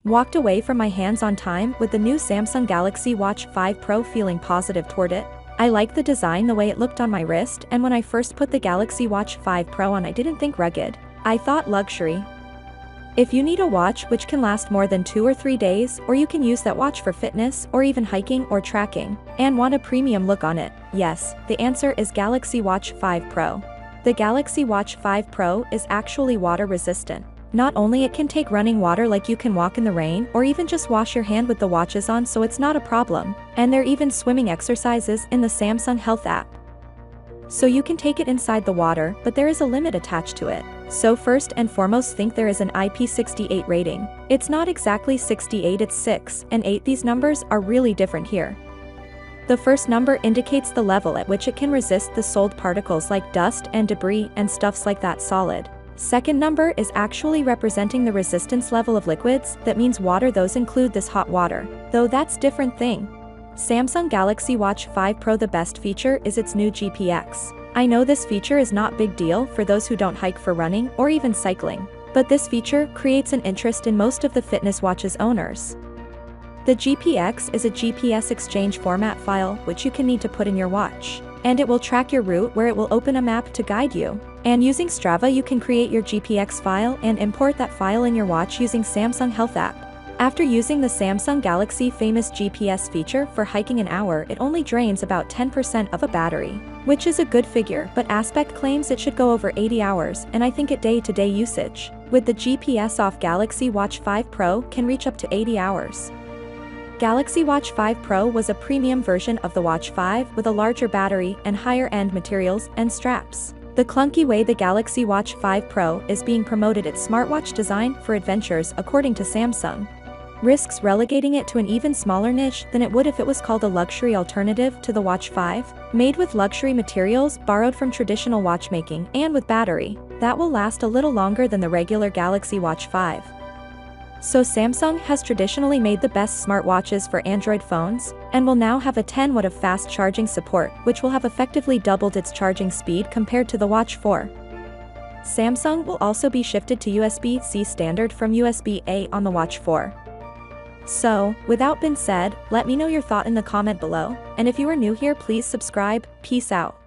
Walked away from my hands on time with the new Samsung Galaxy Watch 5 Pro, feeling positive toward it. I like the design, the way it looked on my wrist, and when I first put the Galaxy Watch 5 Pro on, I didn't think rugged. I thought luxury. If you need a watch which can last more than 2 or 3 days, or you can use that watch for fitness or even hiking or tracking, and want a premium look on it, yes, the answer is Galaxy Watch 5 Pro. The Galaxy Watch 5 Pro is actually water resistant. Not only it can take running water, like you can walk in the rain or even just wash your hand with the watches on, so it's not a problem, and there are even swimming exercises in the Samsung Health app. So you can take it inside the water, but there is a limit attached to it. So first and foremost, think there is an IP68 rating. It's not exactly 68, it's 6 and 8. These numbers are really different here. The first number indicates the level at which it can resist the solid particles like dust and debris and stuffs like that solid. Second number is actually representing the resistance level of liquids, that means water, those include this hot water, though that's different thing. Samsung Galaxy Watch 5 Pro, the best feature is its new GPS. I know this feature is not big deal for those who don't hike for running or even cycling, but this feature creates an interest in most of the fitness watches owners. The GPS is a GPS exchange format file which you can need to put in your watch, and it will track your route where it will open a map to guide you. And using Strava, you can create your GPX file and import that file in your watch using Samsung Health app. After using the Samsung Galaxy famous GPS feature for hiking an hour, it only drains about 10% of a battery, which is a good figure, but Aspect claims it should go over 80 hours, and I think at day-to-day usage, with the GPS off, Galaxy Watch 5 Pro can reach up to 80 hours. Galaxy Watch 5 Pro was a premium version of the Watch 5 with a larger battery and higher-end materials and straps. The clunky way the Galaxy Watch 5 Pro is being promoted, its smartwatch design for adventures, according to Samsung, risks relegating it to an even smaller niche than it would if it was called a luxury alternative to the Watch 5, made with luxury materials borrowed from traditional watchmaking and with battery that will last a little longer than the regular Galaxy Watch 5. So Samsung has traditionally made the best smartwatches for Android phones, and will now have a 10 watt of fast charging support, which will have effectively doubled its charging speed compared to the Watch 4. Samsung will also be shifted to USB-C standard from USB-A on the Watch 4. So, without being said, let me know your thought in the comment below, and if you are new here, please subscribe. Peace out.